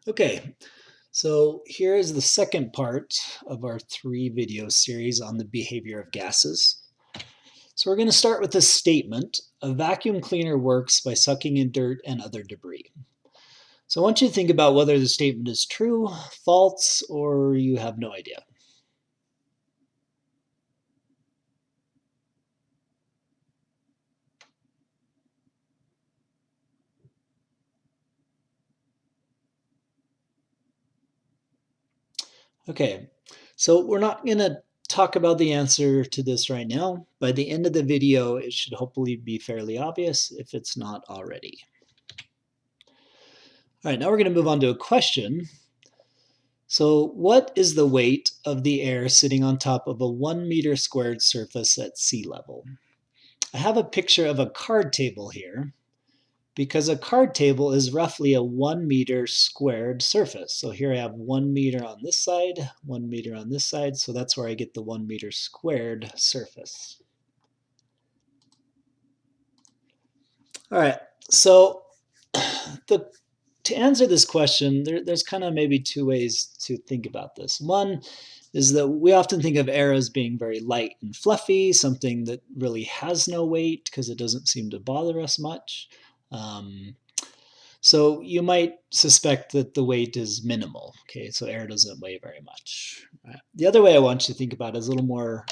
Okay, so here is the second part of our 3-video series on the behavior of gases. So we're going to start with this statement: a vacuum cleaner works by sucking in dirt and other debris. So I want you to think about whether the statement is true, false, or you have no idea. Okay, so we're not going to talk about the answer to this right now. By the end of the video, it should hopefully be fairly obvious if it's not already. All right, now we're going to move on to a question. So what is the weight of the air sitting on top of a 1 meter squared surface at sea level? I have a picture of a card table here because a card table is roughly a 1 meter squared surface. So here I have 1 meter on this side, 1 meter on this side, so that's where I get the 1 meter squared surface. All right, so to answer this question, there's kind of maybe two ways to think about this. One is that we often think of air as being very light and fluffy, something that really has no weight because it doesn't seem to bother us much. So you might suspect that the weight is minimal. Okay, so air doesn't weigh very much. Right? The other way I want you to think about it is a little more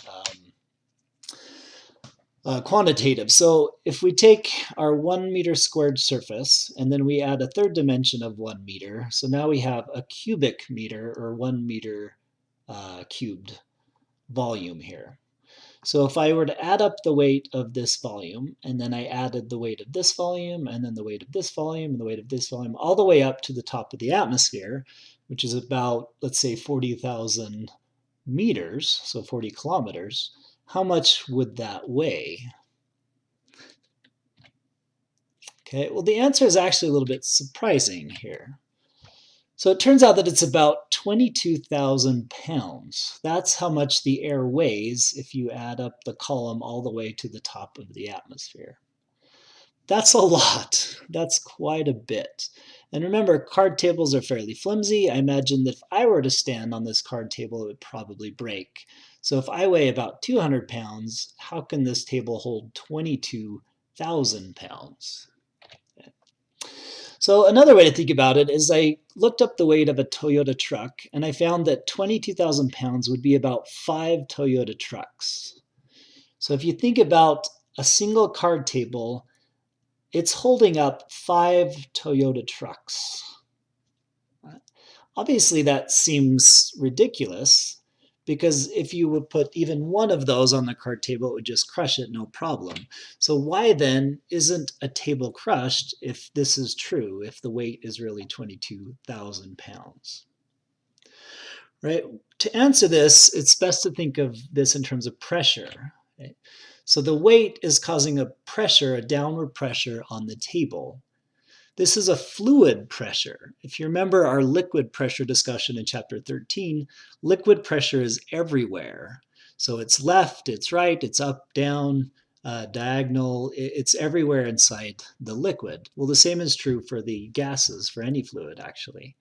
quantitative. So if we take our 1 meter squared surface and then we add a third dimension of 1 meter, so now we have a cubic meter or 1 meter cubed volume here. So if I were to add up the weight of this volume, and then I added the weight of this volume, and then the weight of this volume, and the weight of this volume, all the way up to the top of the atmosphere, which is about, let's say, 40,000 meters, so 40 kilometers, how much would that weigh? Okay, well, the answer is actually a little bit surprising here. So it turns out that it's about 22,000 pounds. That's how much the air weighs if you add up the column all the way to the top of the atmosphere. That's a lot. That's quite a bit. And remember, card tables are fairly flimsy. I imagine that if I were to stand on this card table, it would probably break. So if I weigh about 200 pounds, how can this table hold 22,000 pounds? So another way to think about it is I looked up the weight of a Toyota truck, and I found that 22,000 pounds would be about 5 Toyota trucks. So if you think about a single card table, it's holding up 5 Toyota trucks. Obviously, that seems ridiculous, because if you would put even one of those on the card table, it would just crush it, no problem. So why then isn't a table crushed if this is true, if the weight is really 22,000 pounds? Right? To answer this, it's best to think of this in terms of pressure. Right? So the weight is causing a pressure, a downward pressure on the table. This is a fluid pressure. If you remember our liquid pressure discussion in chapter 13, liquid pressure is everywhere. So it's left, it's right, it's up, down, diagonal, it's everywhere inside the liquid. Well, the same is true for the gases, for any fluid actually.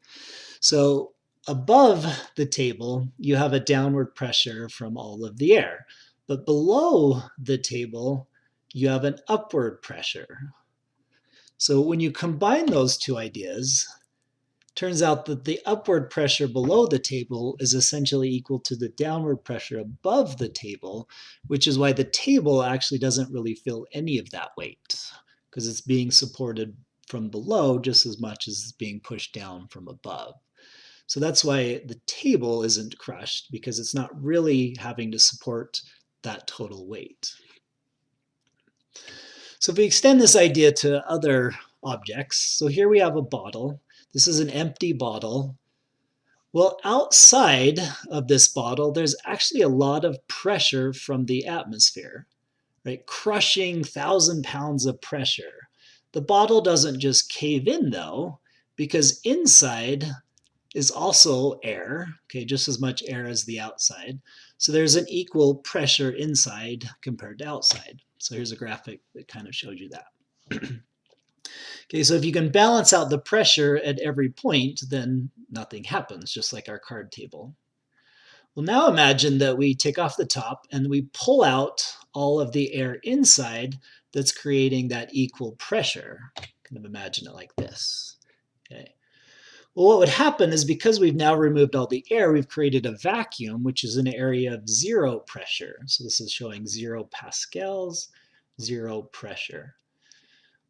So above the table, you have a downward pressure from all of the air. But below the table, you have an upward pressure. So when you combine those two ideas, it turns out that the upward pressure below the table is essentially equal to the downward pressure above the table, which is why the table actually doesn't really feel any of that weight, because it's being supported from below just as much as it's being pushed down from above. So that's why the table isn't crushed, because it's not really having to support that total weight. So if we extend this idea to other objects, so here we have a bottle. This is an empty bottle. Well, outside of this bottle, there's actually a lot of pressure from the atmosphere, right? Crushing 1,000 pounds of pressure. The bottle doesn't just cave in though, because inside is also air, okay, just as much air as the outside. So there's an equal pressure inside compared to outside. So here's a graphic that kind of shows you that. Okay, so if you can balance out the pressure at every point, then nothing happens, just like our card table. Well, now imagine that we take off the top and we pull out all of the air inside that's creating that equal pressure. Kind of imagine it like this. Okay. Well, what would happen is because we've now removed all the air, we've created a vacuum, which is an area of zero pressure. So this is showing 0 pascals, zero pressure.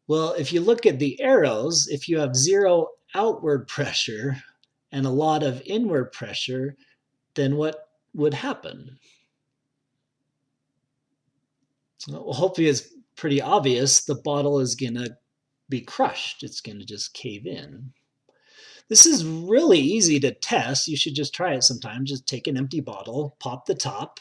Well, if you look at the arrows, if you have zero outward pressure and a lot of inward pressure, then what would happen? Well, hopefully it's pretty obvious. The bottle is going to be crushed. It's going to just cave in. This is really easy to test. You should just try it sometime. Just take an empty bottle, pop the top,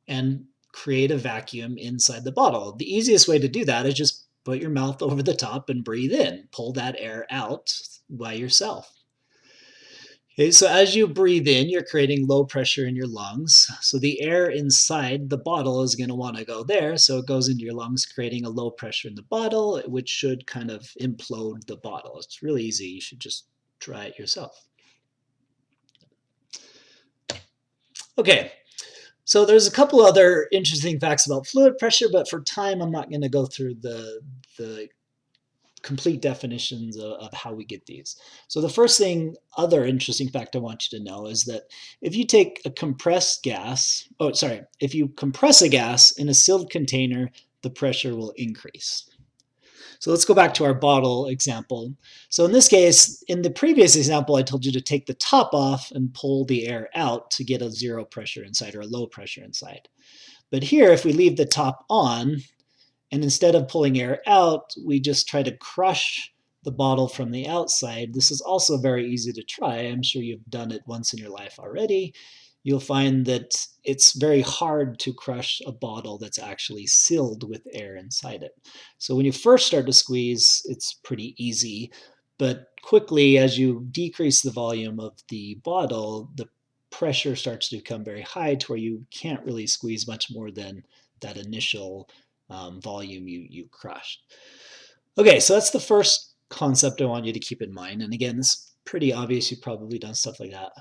and create a vacuum inside the bottle. The easiest way to do that is just put your mouth over the top and breathe in. Pull that air out by yourself. Okay, so as you breathe in, you're creating low pressure in your lungs. So the air inside the bottle is going to want to go there. So it goes into your lungs, creating a low pressure in the bottle, which should kind of implode the bottle. It's really easy. You should just try it yourself. Okay, so there's a couple other interesting facts about fluid pressure, but for time, I'm not going to go through the complete definitions of how we get these. So the first thing, other interesting fact I want you to know is that if you take a compressed gas, if you compress a gas in a sealed container, the pressure will increase. So let's go back to our bottle example. So in this case, in the previous example, I told you to take the top off and pull the air out to get a zero pressure inside or a low pressure inside. But here, if we leave the top on, and instead of pulling air out, we just try to crush the bottle from the outside. This is also very easy to try. I'm sure you've done it once in your life already. You'll find that it's very hard to crush a bottle that's actually sealed with air inside it. So when you first start to squeeze, it's pretty easy. But quickly, as you decrease the volume of the bottle, the pressure starts to become very high to where you can't really squeeze much more than that initial volume you crushed. Okay, so that's the first concept I want you to keep in mind. And again, it's pretty obvious you've probably done stuff like that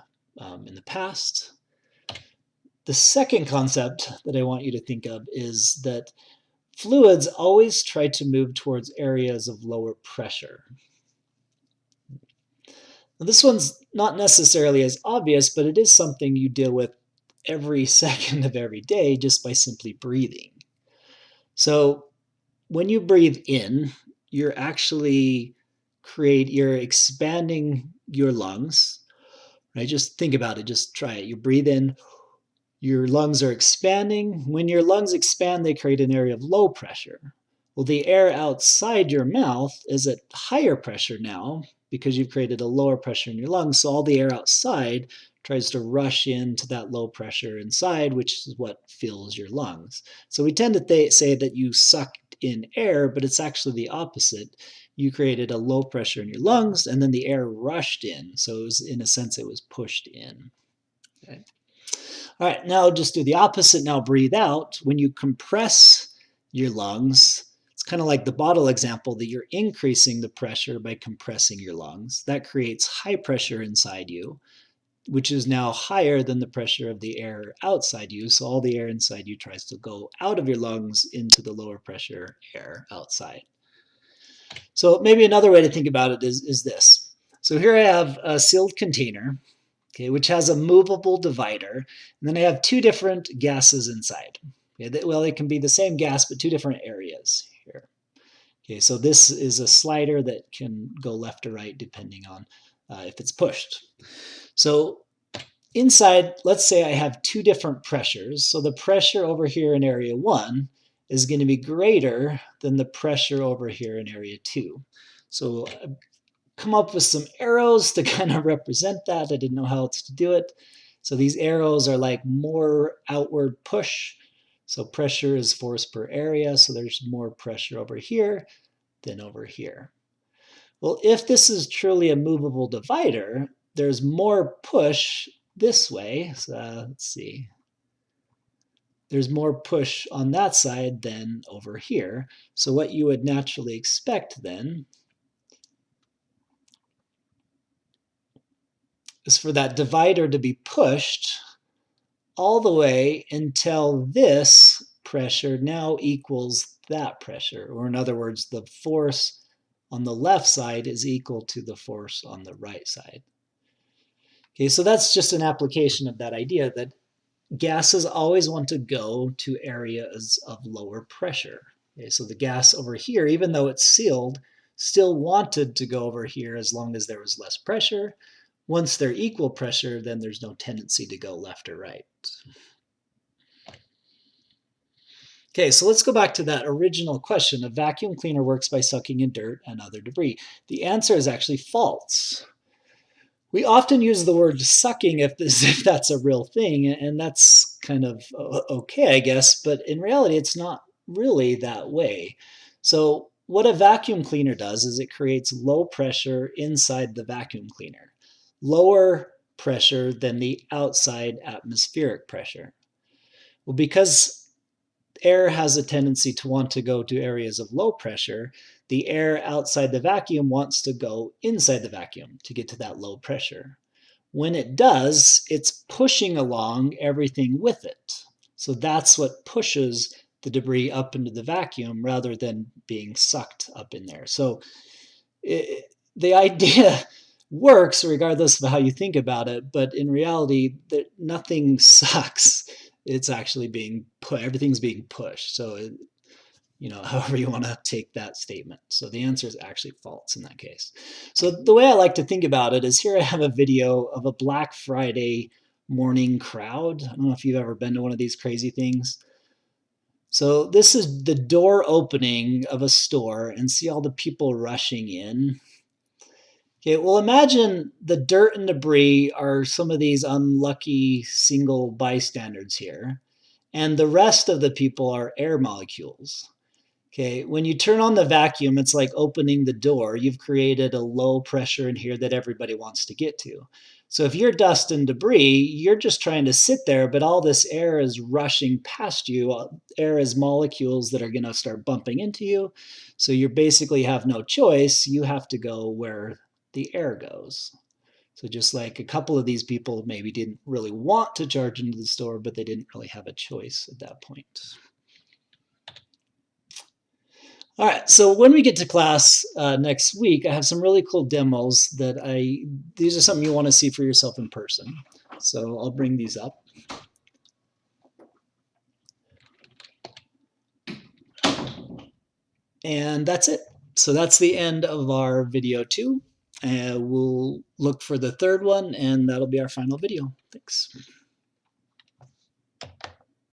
in the past. The second concept that I want you to think of is that fluids always try to move towards areas of lower pressure. Now, this one's not necessarily as obvious, but it is something you deal with every second of every day just by simply breathing. So when you breathe in, you're actually you're expanding your lungs, right? Just think about it, just try it. You breathe in, your lungs are expanding. When your lungs expand, they create an area of low pressure. Well, the air outside your mouth is at higher pressure now because you've created a lower pressure in your lungs. So all the air outside tries to rush into that low pressure inside, which is what fills your lungs. So we tend to say that you sucked in air, but it's actually the opposite. You created a low pressure in your lungs, and then the air rushed in. So it was, in a sense, it was pushed in. Okay. All right, now just do the opposite. Now breathe out. When you compress your lungs, it's kind of like the bottle example that you're increasing the pressure by compressing your lungs. That creates high pressure inside you, which is now higher than the pressure of the air outside you. So all the air inside you tries to go out of your lungs into the lower pressure air outside. So maybe another way to think about it is this. So here I have a sealed container, okay, which has a movable divider, and then I have two different gases inside. Okay, well, it can be the same gas, but two different areas here. Okay, so this is a slider that can go left or right depending on if it's pushed. So inside, let's say I have two different pressures. So the pressure over here in area 1 is going to be greater than the pressure over here in area 2. So come up with some arrows to kind of represent that. I didn't know how else to do it. So these arrows are like more outward push. So pressure is force per area. So there's more pressure over here than over here. Well, if this is truly a movable divider, there's more push this way. So let's see. There's more push on that side than over here. So what you would naturally expect then is for that divider to be pushed all the way until this pressure now equals that pressure. Or in other words, the force on the left side is equal to the force on the right side. Okay, so that's just an application of that idea that gases always want to go to areas of lower pressure. Okay, so the gas over here, even though it's sealed, still wanted to go over here as long as there was less pressure. Once they're equal pressure, then there's no tendency to go left or right. Okay, so let's go back to that original question. A vacuum cleaner works by sucking in dirt and other debris. The answer is actually false. We often use the word sucking if that's a real thing, and that's kind of okay, I guess, but in reality, it's not really that way. So what a vacuum cleaner does is it creates low pressure inside the vacuum cleaner, lower pressure than the outside atmospheric pressure. Well, because air has a tendency to want to go to areas of low pressure, the air outside the vacuum wants to go inside the vacuum to get to that low pressure. When it does, it's pushing along everything with it. So that's what pushes the debris up into the vacuum rather than being sucked up in there. So the idea works regardless of how you think about it, but in reality, nothing sucks. It's actually being put, everything's being pushed. So, however you want to take that statement. So the answer is actually false in that case. So the way I like to think about it is here I have a video of a Black Friday morning crowd. I don't know if you've ever been to one of these crazy things. So this is the door opening of a store, and see all the people rushing in. Okay, well, imagine the dirt and debris are some of these unlucky single bystanders here, and the rest of the people are air molecules. Okay, when you turn on the vacuum, it's like opening the door. You've created a low pressure in here that everybody wants to get to. So if you're dust and debris, you're just trying to sit there, but all this air is rushing past you. Air is molecules that are going to start bumping into you. So you basically have no choice. You have to go where the air goes. So just like a couple of these people maybe didn't really want to charge into the store, but they didn't really have a choice at that point. All right, so when we get to class next week, I have some really cool demos that these are something you want to see for yourself in person. So I'll bring these up. And that's it. So that's the end of our video 2. We'll look for the third one, and that'll be our final video. Thanks.